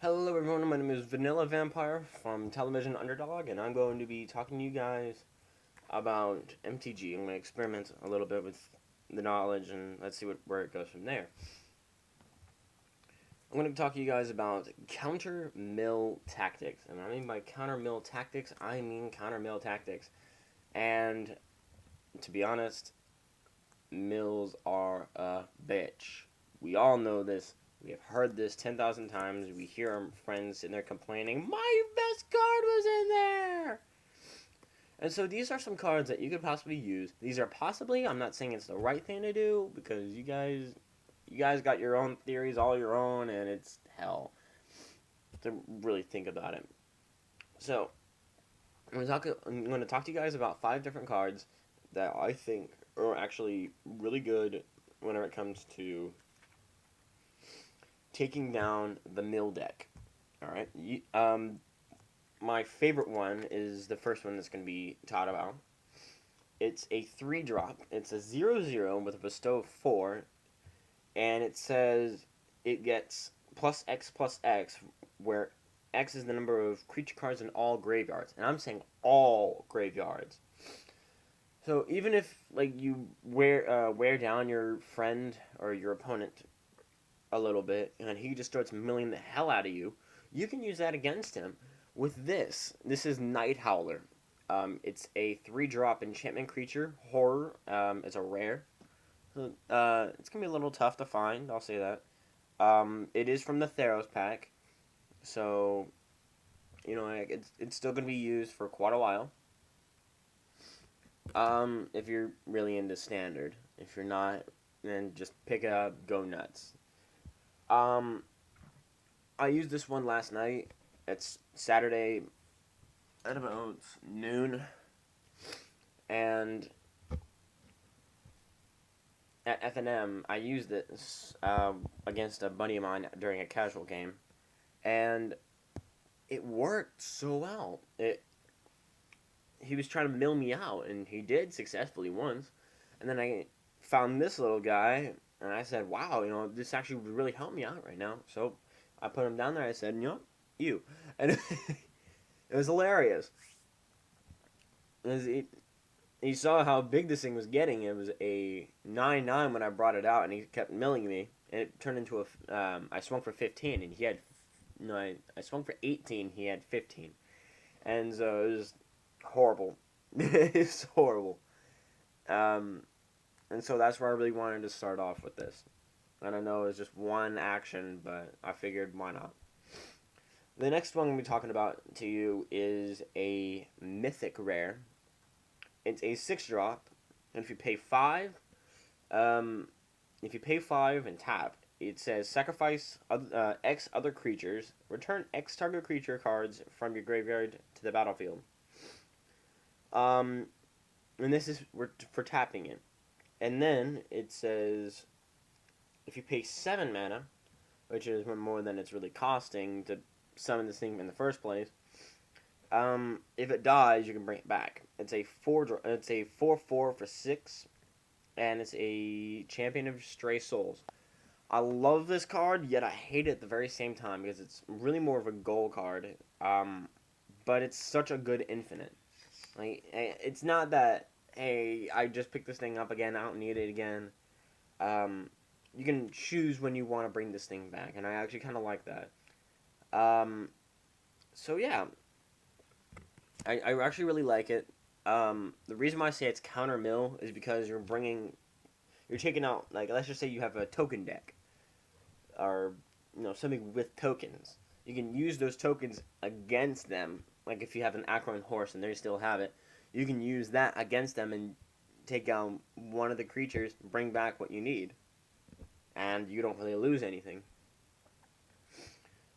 Hello everyone, my name is Vanilla Vampire from Television Underdog, and I'm going to be talking to you guys about MTG. I'm going to experiment a little bit with the knowledge, and let's see where it goes from there. I'm going to talk to you guys about counter mill tactics, and I mean by counter mill tactics, I mean counter mill tactics. And to be honest, mills are a bitch. We all know this. We have heard this 10,000 times. We hear our friends sitting there complaining, my best card was in there! And so these are some cards that you could possibly use. These are possibly, I'm not saying it's the right thing to do, because you guys got your own theories, all your own, and it's hell to really think about it. So, I'm going to talk to you guys about 5 different cards that I think are actually really good whenever it comes to taking down the mill deck. All right. My favorite one is the first one that's going to be taught about. It's a 3-drop. It's a 0/0 with a bestow of 4, and it says it gets plus X, where X is the number of creature cards in all graveyards, and I'm saying all graveyards. So even if like you wear down your friend or your opponent a little bit, and he just starts milling the hell out of you, you can use that against him with this. This is Night Howler. It's a 3-drop enchantment creature. Horror. It's a rare. It's gonna be a little tough to find. I'll say that. It is from the Theros pack, so it's still gonna be used for quite a while. If you're really into standard. If you're not, then just pick it up. Go nuts. Um, I used this one last night. It's Saturday at about noon, and at FNM I used this against a buddy of mine during a casual game, and it worked so well. He was trying to mill me out, and he did successfully once, and then I found this little guy, and I said, "Wow, this actually would really help me out right now." So I put him down there. I said, you," and it was hilarious. He saw how big this thing was getting. It was a 9/9 when I brought it out, and he kept milling me. And it turned into a. I swung for 15, and he had. No, I swung for 18. He had 15, and so it was horrible. It's horrible. Um, and so that's where I really wanted to start off with this. And I know it was just one action, but I figured why not. The next one I'm going to be talking about to you is a mythic rare. It's a 6-drop, and um, if you pay 5 and tap, it says sacrifice X other creatures, return X target creature cards from your graveyard to the battlefield. Um, and this is for tapping it. And then it says if you pay 7 mana, which is more than it's really costing to summon this thing in the first place, if it dies, you can bring it back. It's a 4/4 for 6, and it's a Champion of Stray Souls. I love this card, yet I hate it at the very same time because it's really more of a goal card. But it's such a good infinite. Like it's not that hey I just picked this thing up again. I don't need it again. Um, you can choose when you want to bring this thing back, and I actually kind of like that. Um, so yeah, I actually really like it. The reason why I say it's counter mill is because you're taking out, like, let's just say you have a token deck, or something with tokens. You can use those tokens against them. Like if you have an Acheron horse and they still have it, you can use that against them and take down one of the creatures, bring back what you need, and you don't really lose anything.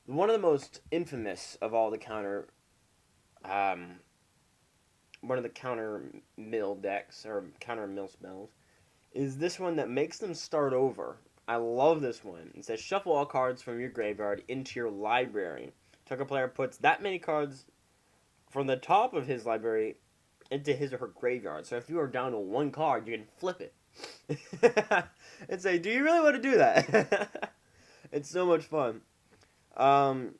One of the most infamous of all the um, one of the counter mill decks or counter mill spells is this one that makes them start over. I love this one. It says shuffle all cards from your graveyard into your library. Target player puts that many cards from the top of his library into his or her graveyard. So if you are down to one card, you can flip it and say, "Do you really want to do that?" It's so much fun. Um,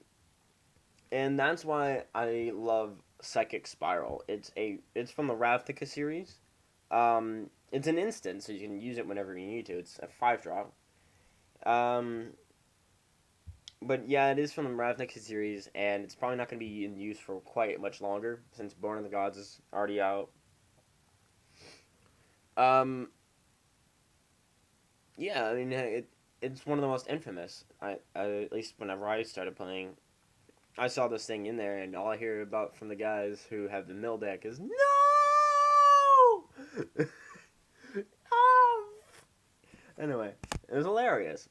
And that's why I love Psychic Spiral. It's from the Ravnica series. It's an instant, so you can use it whenever you need to. It's a 5 drop. Um, but yeah, it is from the Ravnica series, and it's probably not going to be in use for quite much longer since Born of the Gods is already out. Um, yeah, I mean it's one of the most infamous. At least whenever I started playing, I saw this thing in there, and all I hear about from the guys who have the mill deck is no. Oh! Anyway, it was hilarious.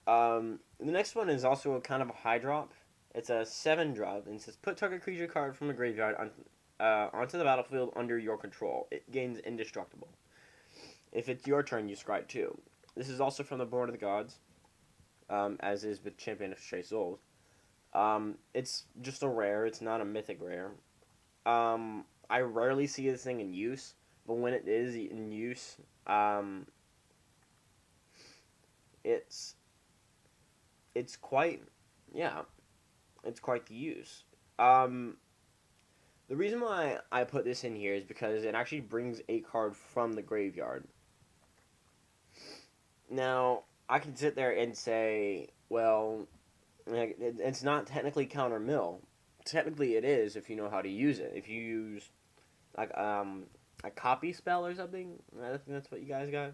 The next one is also a kind of a high drop. It's a 7 drop, and it says put target creature card from the graveyard onto the battlefield under your control. It gains indestructible. If it's your turn, you scry 2. This is also from the Born of the Gods, as is with Champion of Stray Souls. It's just a rare. It's not a mythic rare. I rarely see this thing in use, but when it is in use, it's it's quite yeah, it's quite the use. Um, the reason why I put this in here is because it actually brings a card from the graveyard. Now I can sit there and say, well, it's not technically counter mill. Technically, it is if you know how to use it. If you use like a copy spell or something, I think that's what you guys got.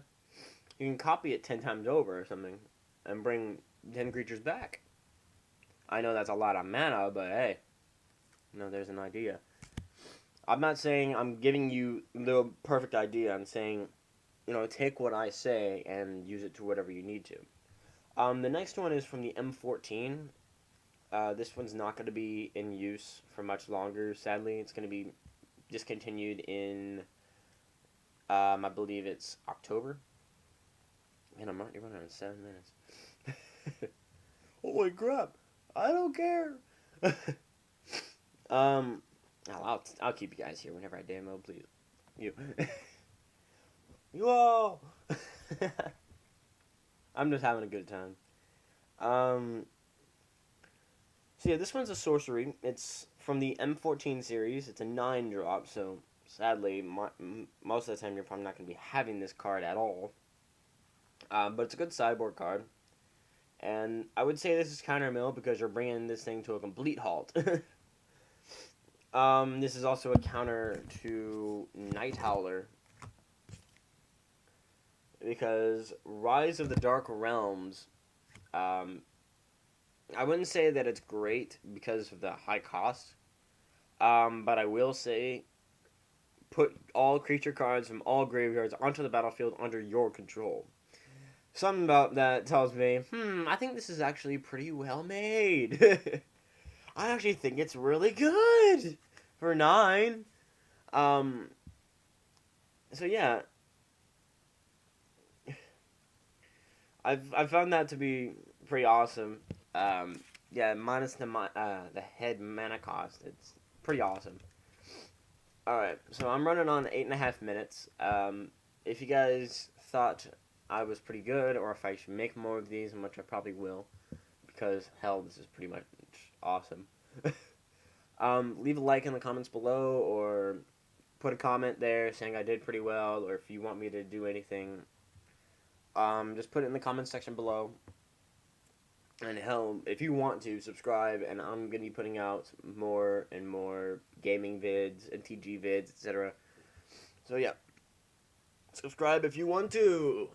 You can copy it 10 times over or something, and bring 10 creatures back. I know that's a lot of mana, but hey, there's an idea. I'm not saying I'm giving you the perfect idea. I'm saying, take what I say and use it to whatever you need to. The next one is from the M14. This one's not going to be in use for much longer. Sadly, it's going to be discontinued in, I believe it's October. Man, I'm already running on 7 minutes. Holy crap! I don't care. um, I'll keep you guys here whenever I demo, please. You, you all. I'm just having a good time. Um, so yeah, this one's a sorcery. It's from the M14 series. It's a 9 drop. So sadly, most of the time you're probably not going to be having this card at all. But it's a good sideboard card. And I would say this is counter mill because you're bringing this thing to a complete halt. This is also a counter to Night Howler because Rise of the Dark Realms. I wouldn't say that it's great because of the high cost, but I will say put all creature cards from all graveyards onto the battlefield under your control. Something about that tells me, I think this is actually pretty well made. I actually think it's really good for 9. Um, so yeah, I've found that to be pretty awesome. Yeah, minus the head mana cost, it's pretty awesome. All right, so I'm running on 8.5 minutes. If you guys thought I was pretty good, or if I should make more of these, which I probably will, because hell, this is pretty much awesome. Leave a like in the comments below, or put a comment there saying I did pretty well, or if you want me to do anything, just put it in the comments section below. And hell, if you want to, subscribe, and I'm going to be putting out more and more gaming vids, MTG vids, etc. So yeah, subscribe if you want to.